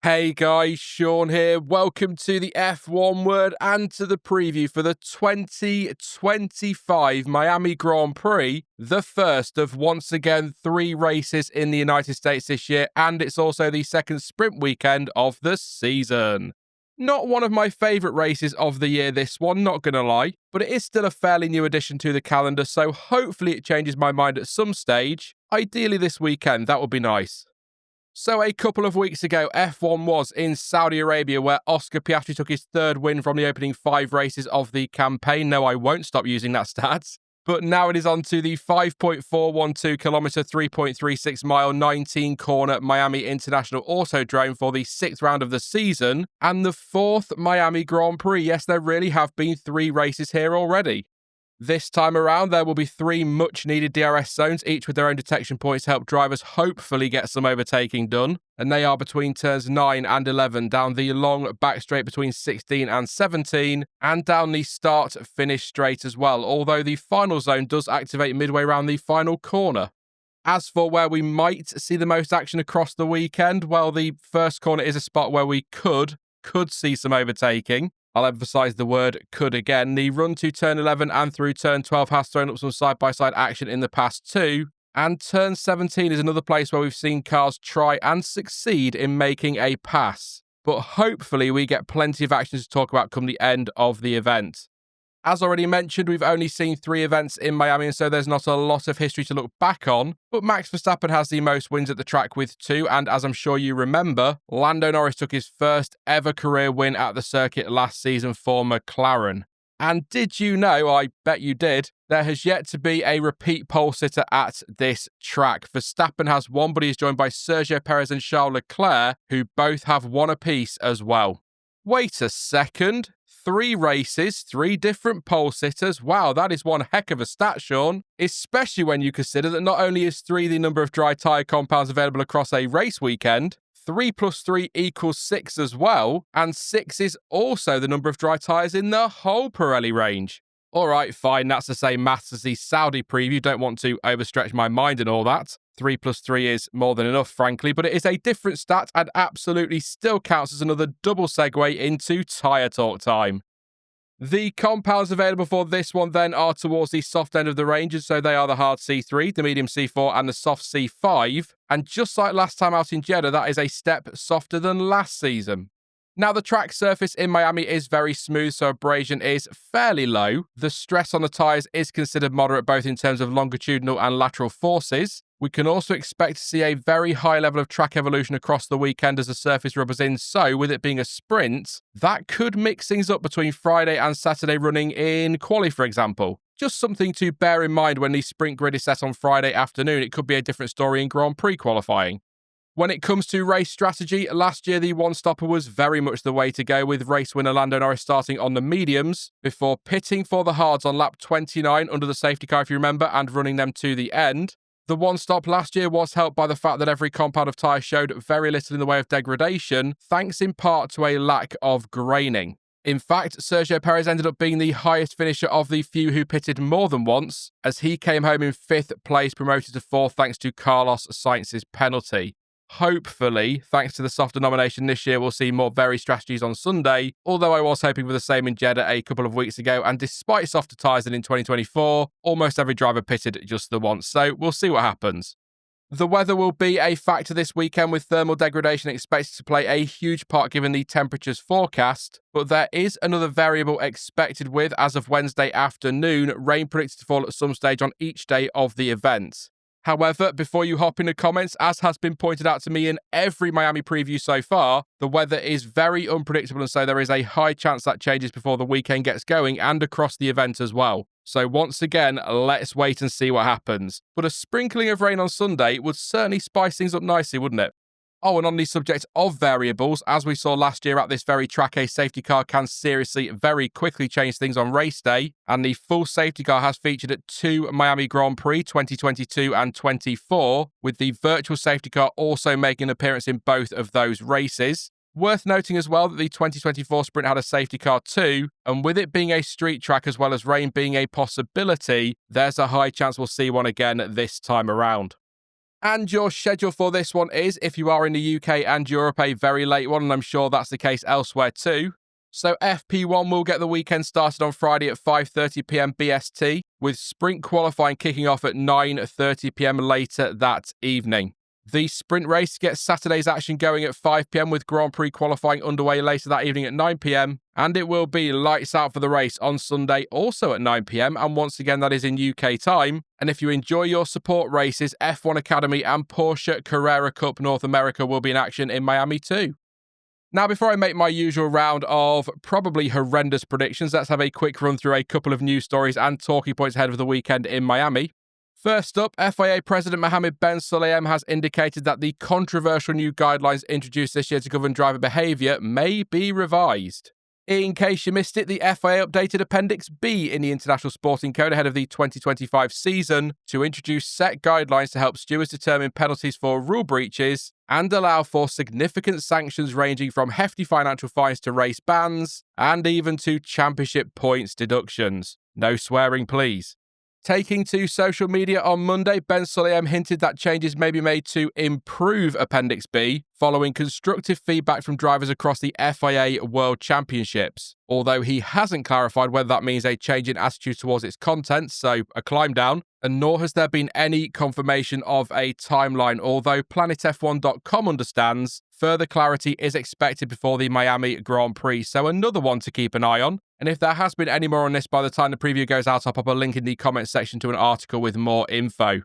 Hey guys, Sean here. Welcome to the F1 Word and to the preview for the 2025 Miami Grand Prix, the first of once again 3 races in the United States this year, and it's also the second sprint weekend of the season. Not one of my favourite races of the year, this one, not gonna lie, but it is still a fairly new addition to the calendar, so hopefully it changes my mind at some stage. Ideally this weekend, that would be nice. So a couple of weeks ago, F1 was in Saudi Arabia, where Oscar Piastri took his 3rd win from the opening 5 races of the campaign. No, I won't stop using that stat. But now it is on to the 5.412 kilometre, 3.36 mile, 19 corner Miami International Autodrome for the 6th round of the season and the 4th Miami Grand Prix. Yes, there really have been 3 races here already. This time around, there will be 3 much-needed DRS zones, each with their own detection points to help drivers hopefully get some overtaking done. And they are between turns 9 and 11, down the long back straight between 16 and 17, and down the start-finish straight as well, although the final zone does activate midway around the final corner. As for where we might see the most action across the weekend, well, the first corner is a spot where we could see some overtaking. I'll emphasise the word could again. The run to turn 11 and through turn 12 has thrown up some side-by-side action in the past too. And turn 17 is another place where we've seen cars try and succeed in making a pass. But hopefully we get plenty of action to talk about come the end of the event. As already mentioned, we've only seen 3 events in Miami, and so there's not a lot of history to look back on. But Max Verstappen has the most wins at the track with 2, and as I'm sure you remember, Lando Norris took his first ever career win at the circuit last season for McLaren. And did you know, I bet you did, there has yet to be a repeat pole sitter at this track. Verstappen has 1, but he is joined by Sergio Perez and Charles Leclerc, who both have 1 apiece as well. Wait a second. 3 races, 3 different pole sitters. Wow, that is one heck of a stat, Sean. Especially when you consider that not only is 3 the number of dry tyre compounds available across a race weekend, 3 plus 3 equals 6 as well, and 6 is also the number of dry tyres in the whole Pirelli range. Alright, fine, that's the same maths as the Saudi preview, don't want to overstretch my mind and all that. 3 plus 3 is more than enough, frankly, but it is a different stat and absolutely still counts as another double segue into tyre talk time. The compounds available for this one then are towards the soft end of the range, and so they are the hard C3, the medium C4 and the soft C5, and just like last time out in Jeddah, that is a step softer than last season. Now, the track surface in Miami is very smooth, so abrasion is fairly low. The stress on the tyres is considered moderate both in terms of longitudinal and lateral forces. We can also expect to see a very high level of track evolution across the weekend as the surface rubbers in, so with it being a sprint, that could mix things up between Friday and Saturday running in quali, for example. Just something to bear in mind when the sprint grid is set on Friday afternoon. It could be a different story in Grand Prix qualifying. When it comes to race strategy, last year the one-stopper was very much the way to go, with race winner Lando Norris starting on the mediums before pitting for the hards on lap 29 under the safety car, if you remember, and running them to the end. The one-stop last year was helped by the fact that every compound of tyre showed very little in the way of degradation, thanks in part to a lack of graining. In fact, Sergio Perez ended up being the highest finisher of the few who pitted more than once, as he came home in 5th place, promoted to 4th thanks to Carlos Sainz's penalty. Hopefully, thanks to the softer nomination this year, we'll see more varied strategies on Sunday, although I was hoping for the same in Jeddah a couple of weeks ago, and despite softer tyres than in 2024, almost every driver pitted just the once, so we'll see what happens. The weather will be a factor this weekend, with thermal degradation expected to play a huge part given the temperatures forecast, but there is another variable expected with, as of Wednesday afternoon, rain predicted to fall at some stage on each day of the event. However, before you hop in the comments, as has been pointed out to me in every Miami preview so far, the weather is very unpredictable, and so there is a high chance that changes before the weekend gets going and across the event as well. So once again, let's wait and see what happens. But a sprinkling of rain on Sunday would certainly spice things up nicely, wouldn't it? Oh, and on the subject of variables, as we saw last year at this very track, a safety car can seriously very quickly change things on race day, and the full safety car has featured at 2 Miami Grand Prix 2022 and 24, with the virtual safety car also making an appearance in both of those races. Worth noting as well that the 2024 sprint had a safety car too, and with it being a street track as well as rain being a possibility, there's a high chance we'll see one again this time around. And your schedule for this one is, if you are in the UK and Europe, a very late one, and I'm sure that's the case elsewhere too. So FP1 will get the weekend started on Friday at 5:30pm BST, with sprint qualifying kicking off at 9:30pm later that evening. The sprint race gets Saturday's action going at 5pm, with Grand Prix qualifying underway later that evening at 9pm, and it will be lights out for the race on Sunday also at 9pm, and once again that is in UK time. And if you enjoy your support races, F1 Academy and Porsche Carrera Cup North America will be in action in Miami too. Now, before I make my usual round of probably horrendous predictions, let's have a quick run through a couple of news stories and talking points ahead of the weekend in Miami. First up, FIA President Mohammed Ben Sulayem has indicated that the controversial new guidelines introduced this year to govern driver behaviour may be revised. In case you missed it, the FIA updated Appendix B in the International Sporting Code ahead of the 2025 season to introduce set guidelines to help stewards determine penalties for rule breaches and allow for significant sanctions ranging from hefty financial fines to race bans and even to championship points deductions. No swearing, please. Taking to social media on Monday, Ben Sulayem hinted that changes may be made to improve Appendix B following constructive feedback from drivers across the FIA World Championships, although he hasn't clarified whether that means a change in attitude towards its content, so a climb down, and nor has there been any confirmation of a timeline, although PlanetF1.com understands further clarity is expected before the Miami Grand Prix, so another one to keep an eye on. And if there has been any more on this by the time the preview goes out, I'll pop a link in the comments section to an article with more info.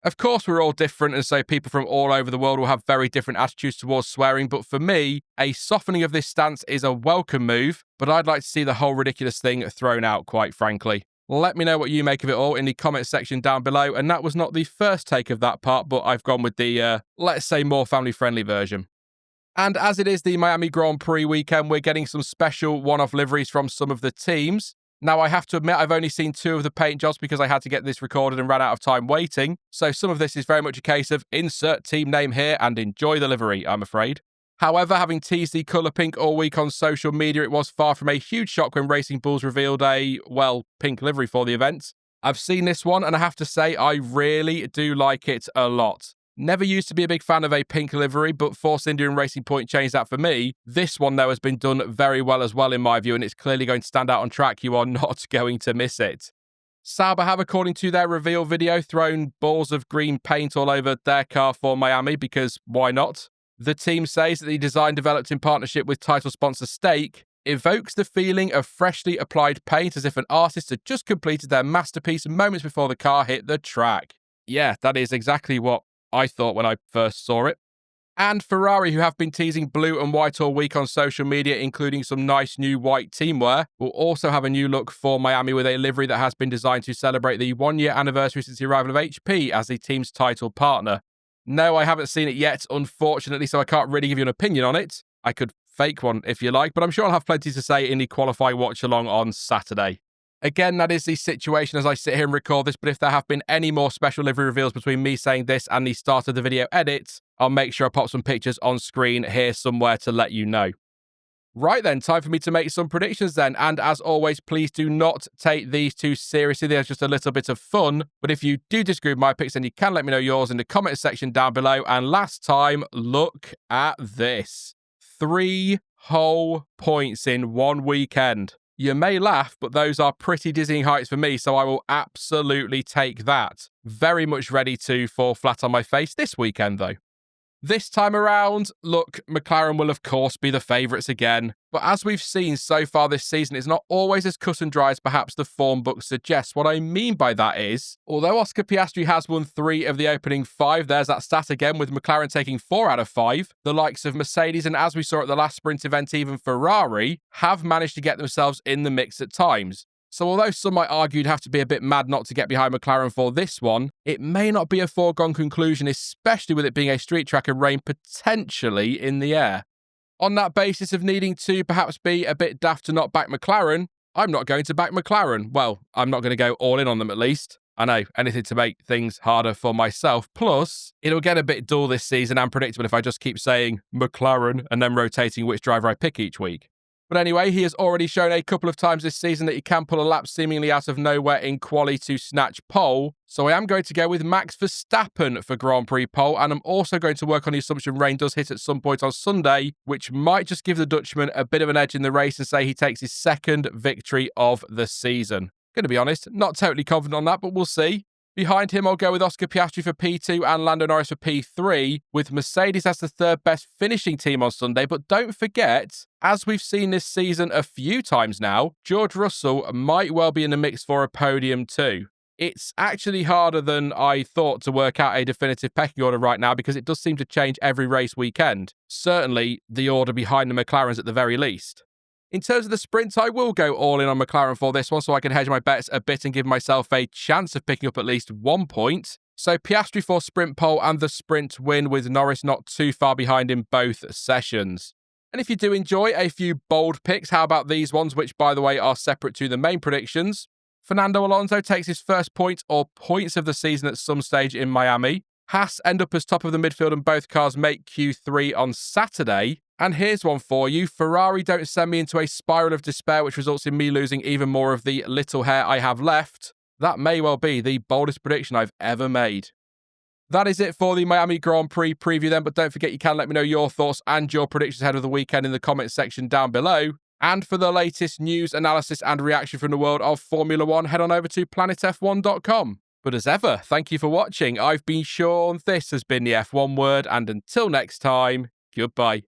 Of course, we're all different, and so people from all over the world will have very different attitudes towards swearing, but for me, a softening of this stance is a welcome move, but I'd like to see the whole ridiculous thing thrown out, quite frankly. Let me know what you make of it all in the comments section down below, and that was not the first take of that part, but I've gone with the, let's say, more family-friendly version. And as it is the Miami Grand Prix weekend, we're getting some special one-off liveries from some of the teams. Now, I have to admit, I've only seen 2 of the paint jobs because I had to get this recorded and ran out of time waiting. So some of this is very much a case of insert team name here and enjoy the livery, I'm afraid. However, having teased the colour pink all week on social media, it was far from a huge shock when Racing Bulls revealed a, well, pink livery for the event. I've seen this one and I have to say I really do like it a lot. Never used to be a big fan of a pink livery, but Force India and Racing Point changed that for me. This one, though, has been done very well as well, in my view, and it's clearly going to stand out on track. You are not going to miss it. Sauber have, according to their reveal video, thrown balls of green paint all over their car for Miami, because why not? The team says that the design, developed in partnership with title sponsor Stake, evokes the feeling of freshly applied paint, as if an artist had just completed their masterpiece moments before the car hit the track. Yeah, that is exactly what I thought when I first saw it. And Ferrari, who have been teasing blue and white all week on social media, including some nice new white teamwear, will also have a new look for Miami with a livery that has been designed to celebrate the 1-year anniversary since the arrival of HP as the team's title partner. No, I haven't seen it yet, unfortunately, so I can't really give you an opinion on it. I could fake one if you like, but I'm sure I'll have plenty to say in the qualifying watch-along on Saturday. Again, that is the situation as I sit here and record this, but if there have been any more special livery reveals between me saying this and the start of the video edit, I'll make sure I pop some pictures on screen here somewhere to let you know. Right then, time for me to make some predictions then, and as always, please do not take these too seriously. They're just a little bit of fun, but if you do disagree with my picks, then you can let me know yours in the comments section down below. And last time, look at this. 3 whole points in one weekend. You may laugh, but those are pretty dizzying heights for me, so I will absolutely take that. Very much ready to fall flat on my face this weekend, though. This time around, look, McLaren will of course be the favourites again, but as we've seen so far this season, it's not always as cut and dry as perhaps the form book suggests. What I mean by that is, although Oscar Piastri has won 3 of the opening 5, there's that stat again with McLaren taking 4 out of 5, the likes of Mercedes and, as we saw at the last sprint event, even Ferrari, have managed to get themselves in the mix at times. So although some might argue you'd have to be a bit mad not to get behind McLaren for this one, it may not be a foregone conclusion, especially with it being a street track and rain potentially in the air. On that basis of needing to perhaps be a bit daft to not back McLaren, I'm not going to back McLaren. Well, I'm not going to go all in on them at least. I know, anything to make things harder for myself. Plus, it'll get a bit dull this season and predictable if I just keep saying McLaren and then rotating which driver I pick each week. But anyway, he has already shown a couple of times this season that he can pull a lap seemingly out of nowhere in quali to snatch pole, So I am going to go with Max Verstappen for Grand Prix pole, and I'm also going to work on the assumption rain does hit at some point on Sunday, which might just give the Dutchman a bit of an edge in the race and say he takes his second victory of the season. Going to be honest, not totally confident on that, but we'll see. Behind him, I'll go with Oscar Piastri for P2 and Lando Norris for P3, with Mercedes as the third best finishing team on Sunday. But don't forget, as we've seen this season a few times now, George Russell might well be in the mix for a podium too. It's actually harder than I thought to work out a definitive pecking order right now because it does seem to change every race weekend. Certainly, the order behind the McLarens at the very least. In terms of the sprint, I will go all in on McLaren for this one so I can hedge my bets a bit and give myself a chance of picking up at least 1 point. So Piastri for sprint pole and the sprint win, with Norris not too far behind in both sessions. And if you do enjoy a few bold picks, how about these ones, which by the way are separate to the main predictions? Fernando Alonso takes his first point or points of the season at some stage in Miami. Haas end up as top of the midfield and both cars make Q3 on Saturday. And here's one for you. Ferrari don't send me into a spiral of despair, which results in me losing even more of the little hair I have left. That may well be the boldest prediction I've ever made. That is it for the Miami Grand Prix preview then, but don't forget you can let me know your thoughts and your predictions ahead of the weekend in the comments section down below. And for the latest news, analysis and reaction from the world of Formula One, head on over to planetf1.com. But as ever, thank you for watching. I've been Sean, this has been the F1 Word, and until next time, goodbye.